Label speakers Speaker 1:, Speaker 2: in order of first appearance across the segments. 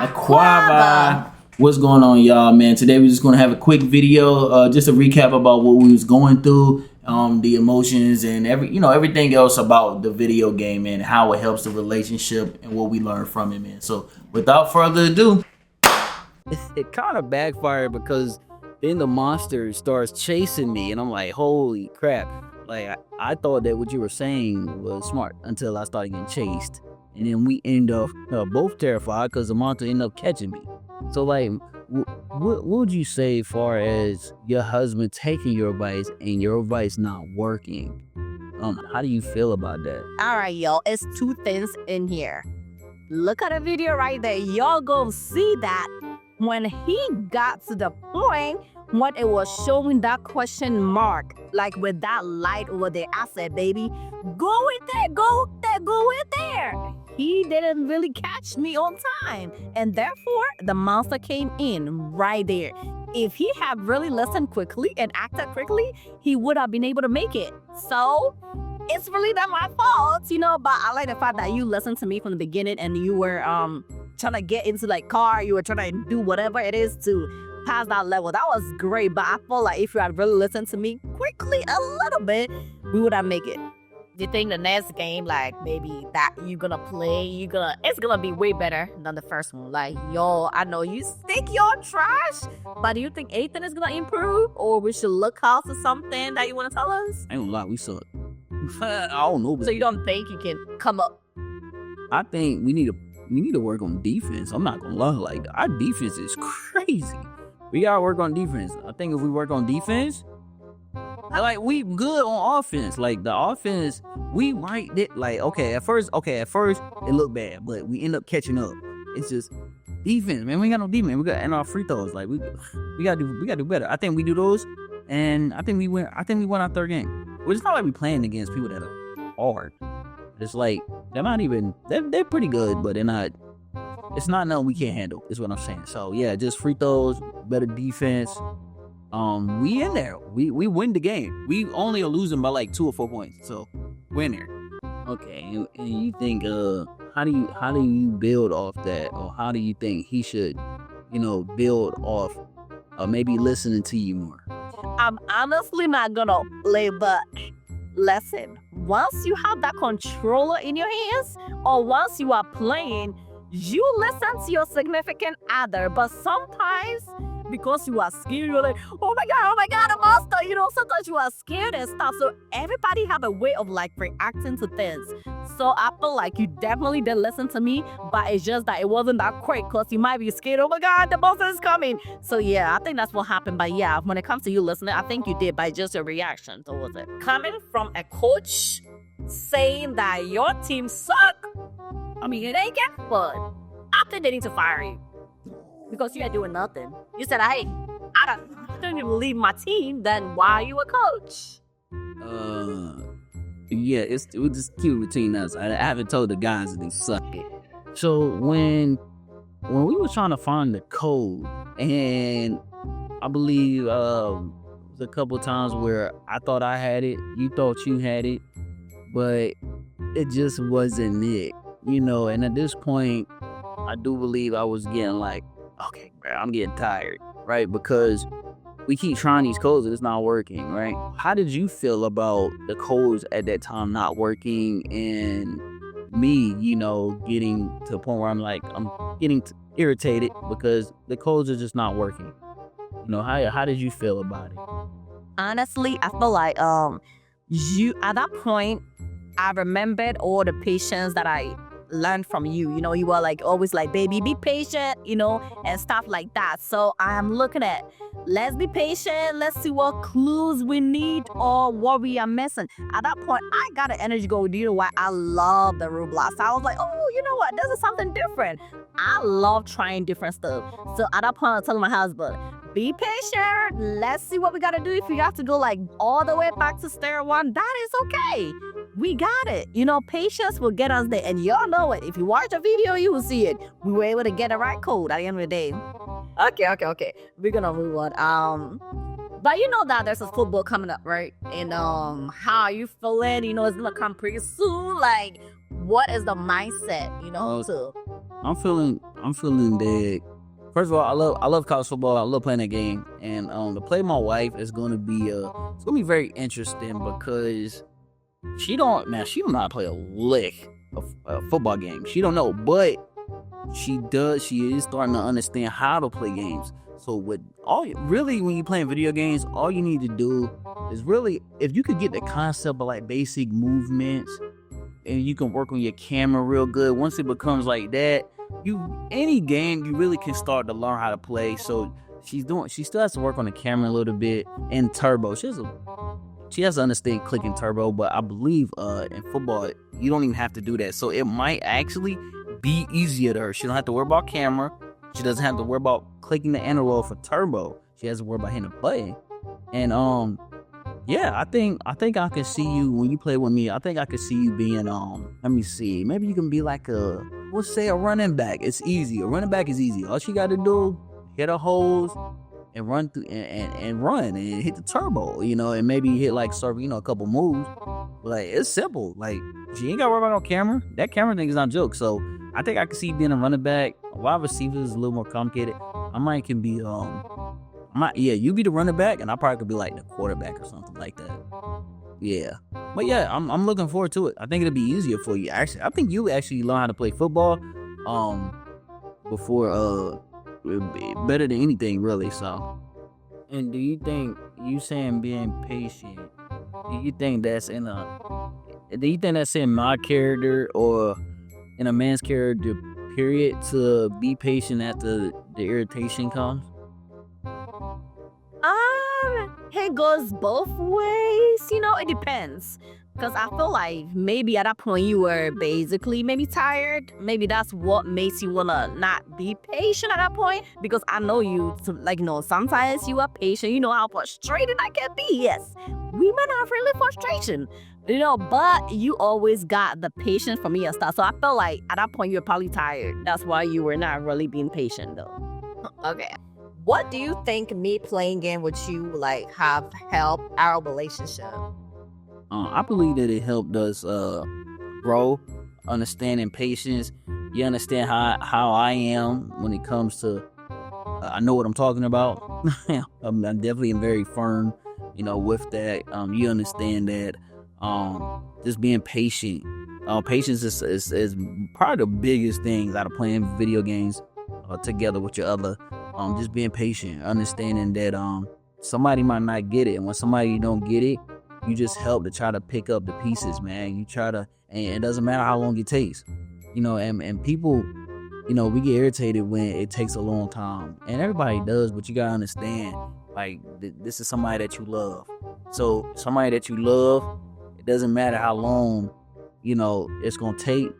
Speaker 1: Aquaba. What's going on, y'all, man? Today we're just gonna have a quick video, just a recap about what we was going through, the emotions and everything else about the video game and how it helps the relationship and what we learned from it, man. So without further ado,
Speaker 2: it kind of backfired because then the monster starts chasing me and I'm like, holy crap. Like I thought that what you were saying was smart until I started getting chased. And then we end up both terrified because the monster ended up catching me. So like, what would you say as far as your husband taking your advice and your advice not working? How do you feel about that?
Speaker 3: All right, y'all. It's two things in here. Look at the video right there. Y'all go see that when he got to the point when it was showing that question mark, like with that light over there. I said, baby, go in there, go there, go in there. He didn't really catch me on time. And therefore, the monster came in right there. If he had really listened quickly and acted quickly, he would have been able to make it. So it's really not my fault, but I like the fact that you listened to me from the beginning and you were trying to get into like car, you were trying to do whatever it is to pass that level. That was great, but I feel like if you had really listened to me quickly a little bit, we would have made it.
Speaker 4: Do you think the next game, like maybe that you're gonna play, it's gonna be way better than the first one? Like, yo, I know you think you're trash, but do you think anything is gonna improve, or we should look out for something that you wanna tell us?
Speaker 2: I ain't gonna lie, we suck. I don't know.
Speaker 4: So you don't think you can come up?
Speaker 2: I think we need to work on defense. I'm not gonna lie, like our defense is crazy. We gotta work on defense. I think if we work on defense, like we good on offense. Like the offense, we might did like at first it looked bad, but we end up catching up. It's just defense, man. We ain't got no defense. We got and our free throws. Like we gotta do better. I think we do those, and I think we win. I think we won our third game. Well, it's not like we playing against people that are hard. It's like they're not even they're pretty good, but they're not. It's not nothing we can't handle. Is what I'm saying. So yeah, just free throws, better defense. We in there. We win the game. We only are losing by like 2 or 4 points. So we're in there. Okay, and you think how do you build off that, or how do you think he should, build off, maybe listening to you more?
Speaker 3: I'm honestly not gonna play, but listen. Once you have that controller in your hands, or once you are playing, you listen to your significant other. But sometimes, because you are scared, you're like, oh my god, a monster, sometimes you are scared and stuff. So everybody have a way of like reacting to things. So I feel like you definitely did listen to me, but it's just that it wasn't that quick because you might be scared, oh my god, the monster is coming. So yeah, I think that's what happened. But yeah, when it comes to you listening, I think you did by just your reaction towards it.
Speaker 4: Coming from a coach saying that your team suck, I mean, it ain't getting fun. I think they need to fire you. Because you ain't doing nothing. You said, hey, I don't even leave my team, then why are you a coach?
Speaker 2: Yeah, we'll just keep it between us. I haven't told the guys that they suck it. So when we were trying to find the code, and I believe there was a couple times where I thought I had it, you thought you had it, but it just wasn't it, and at this point, I do believe I was getting like, okay, bro, I'm getting tired, right? Because we keep trying these codes and it's not working, right? How did you feel about the codes at that time not working and me, getting to the point where I'm getting irritated because the codes are just not working? How did you feel about it?
Speaker 3: Honestly, I feel like you at that point, I remembered all the patience that I learned from you. You were like always like, baby, be patient, and stuff like that. So I'm looking at, let's be patient, let's see what clues we need or what we are missing. At that point, I got an energy go, you know what, I love the Roblox. I was like, oh, you know what, this is something different. I love trying different stuff. So at that point, I was telling my husband, be patient, let's see what we gotta do. If you have to go like all the way back to square one, that is okay. We got it. Patience will get us there, and y'all know it. If you watch the video, you will see it. We were able to get the right code at the end of the day. Okay. We're gonna move on.
Speaker 4: But you know that there's a football coming up, right? And how are you feeling? It's gonna come pretty soon. Like, what is the mindset, to
Speaker 2: I'm feeling that. First of all, I love college football. I love playing that game, and to play my wife is going to be it's going to be very interesting because she don't know how to play a lick of a football game. She don't know, but she does. She is starting to understand how to play games. So when you're playing video games, all you need to do is really, if you could get the concept of like basic movements, and you can work on your camera real good. Once it becomes like that, any game you really can start to learn how to play. So she still has to work on the camera a little bit and turbo. She has to understand clicking turbo, but I believe in football you don't even have to do that. So it might actually be easier to her. She don't have to worry about camera. She doesn't have to worry about clicking the analog for turbo. She has to worry about hitting a button. And yeah, I think I can see you when you play with me. I think I can see you being let me see, maybe you can be like a running back. It's easy. A running back is easy. All she got to do, hit her holes and run through and run and hit the turbo, and maybe hit like a couple moves. Like, it's simple. Like, she ain't got to worry about no camera. That camera thing is not a joke. So I think I can see you being a running back. A wide receiver is a little more complicated. I might can be you be the running back, and I probably could be like the quarterback or something like that. Yeah, but yeah, I'm looking forward to it. I think it'll be easier for you. Actually, I think you actually learn how to play football, before better than anything really. So, and do you think you saying being patient? Do you think that's in my character or in a man's character? Period, to be patient after the irritation comes.
Speaker 3: It goes both ways. It depends. Because I feel like maybe at that point you were basically maybe tired. Maybe that's what makes you want to not be patient at that point. Because I know you, sometimes you are patient. You know how frustrated I can be. Yes, women have really frustration. But you always got the patience for me and stuff. So I feel like at that point you were probably tired. That's why you were not really being patient though.
Speaker 4: Okay. What do you think me playing game with you have helped our relationship?
Speaker 2: I believe that it helped us grow, understanding patience. You understand how I am when it comes to I know what I'm talking about. I'm definitely very firm, with that. You understand that just being patient. Patience is probably the biggest thing out of playing video games together with your other. Just being patient, understanding that somebody might not get it, and when somebody don't get it, you just help to try to pick up the pieces, man. You try to, and it doesn't matter how long it takes, and people, we get irritated when it takes a long time, and everybody does, but you gotta understand, this is somebody that you love. So somebody that you love, it doesn't matter how long, it's gonna take.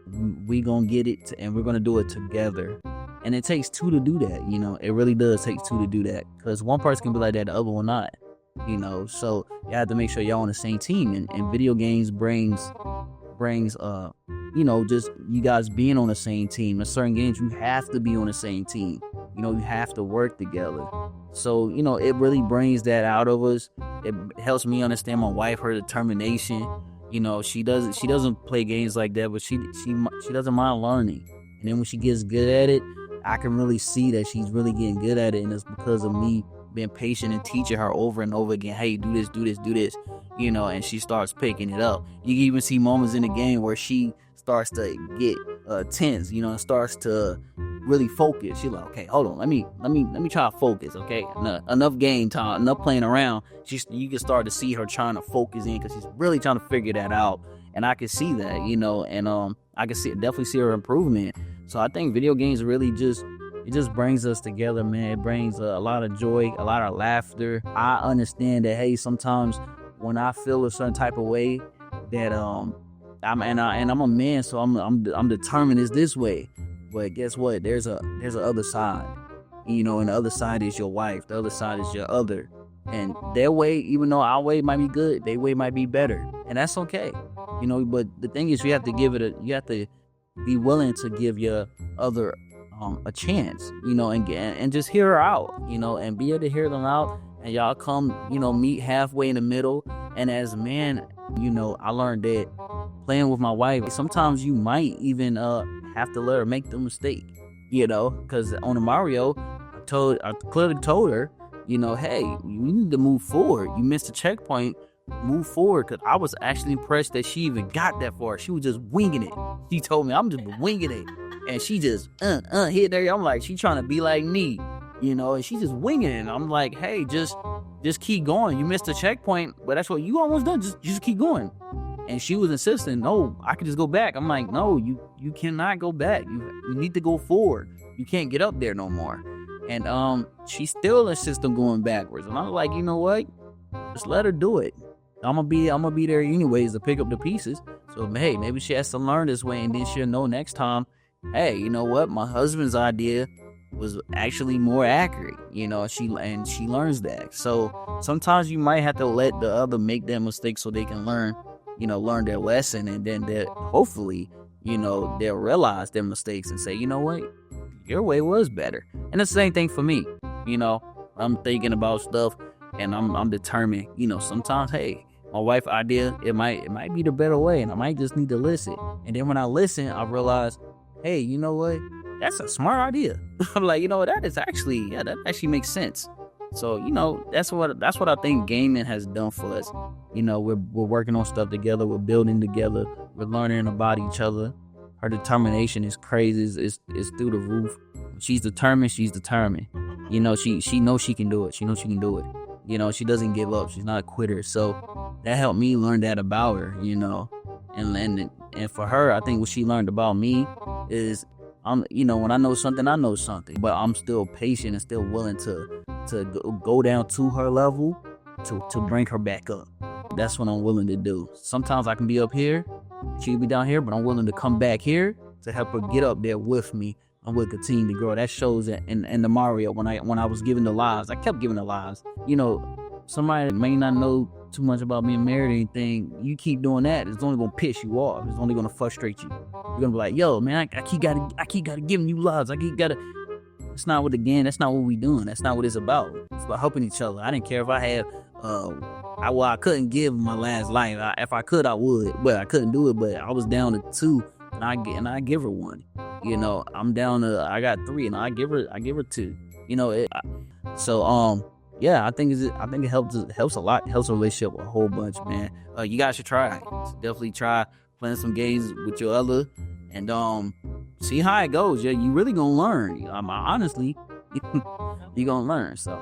Speaker 2: We gonna get it, and we're gonna do it together. And it takes two to do that, it really does take two to do that. Because one person can be like that, the other one not, So you have to make sure y'all on the same team. And video games brings just you guys being on the same team. In certain games, you have to be on the same team. You have to work together. So, it really brings that out of us. It helps me understand my wife, her determination. She doesn't play games like that, but she doesn't mind learning. And then when she gets good at it, I can really see that she's really getting good at it, and it's because of me being patient and teaching her over and over again. Hey, do this, do this, do this, and she starts picking it up. You can even see moments in the game where she starts to get tense, and starts to really focus. She's like, okay, hold on, let me try to focus. Okay, enough game time, enough playing around. You can start to see her trying to focus in because she's really trying to figure that out, and I can see that, and I can definitely see her improvement. So I think video games really just brings us together, man. It brings a lot of joy, a lot of laughter. I understand that, hey, sometimes when I feel a certain type of way, that I'm a man, so I'm determined it's this way. But guess what? There's a other side, and the other side is your wife. The other side is your other, and their way, even though our way might be good, their way might be better, and that's okay, But the thing is, you have to be willing to give your other a chance, and just hear her out, and be able to hear them out, and y'all come, meet halfway in the middle. And as a man, I learned that playing with my wife, sometimes you might even have to let her make the mistake. you know, because on the Mario, I clearly told her, you know, hey, you need to move forward. You missed a checkpoint. Move forward, because I was actually impressed that she even got that far. She was just winging it. She told me I'm just winging it, and she just hit there. I'm like, she trying to be like me, you know, and she just winging it. And I'm like, hey, just keep going. You missed a checkpoint, but that's what you almost done. Just keep going. And she was insisting, no, I could just go back. I'm like, no, you cannot go back. You need to go forward. You can't get up there no more. And she still insists on going backwards. And I'm like, you know what? Just let her do it. I'm gonna be there anyways to pick up the pieces. So hey, maybe she has to learn this way, and then she'll know next time. Hey, you know what? My husband's idea was actually more accurate. You know, she learns that. So sometimes you might have to let the other make that mistake so they can learn their lesson, and then hopefully, you know, they'll realize their mistakes and say, you know what, your way was better. And the same thing for me. You know, I'm thinking about stuff, and I'm determined. You know, sometimes, hey, my wife's idea, it might be the better way, and I might just need to listen. And then when I listen, I realize, hey, you know what? That's a smart idea. I'm like, you know, that actually makes sense. So, you know, that's what I think gaming has done for us. You know, we're working on stuff together, we're building together, we're learning about each other. Her determination is crazy, it's through the roof. She's determined. You know, she knows she can do it. She knows she can do it. You know, she doesn't give up. She's not a quitter. So that helped me learn that about her, you know. And for her, I think what she learned about me is, you know, when I know something, but I'm still patient and still willing to go down to her level to bring her back up. That's what I'm willing to do. Sometimes I can be up here, she can be down here, but I'm willing to come back here to help her get up there with me. And we'll continue to grow. That shows that in the Mario, when I was giving the lives, I kept giving the lives. You know, somebody that may not know too much about being married or anything, you keep doing that, it's only gonna piss you off. It's only gonna frustrate you. You're gonna be like, yo, man, I keep gotta giving you lives. That's not what we doing. That's not what it's about. It's about helping each other. I didn't care if I had I couldn't give my last life. If I could, I would, but I couldn't do it. But I was down to 2, and I give her 1. You know, I'm down to, I got 3, and I give her 2. You know, yeah, I think it helps a lot. It helps a relationship a whole bunch, man. You guys should try it. Definitely try playing some games with your other, and see how it goes. Yeah, you really gonna learn. Honestly, you gonna learn. So.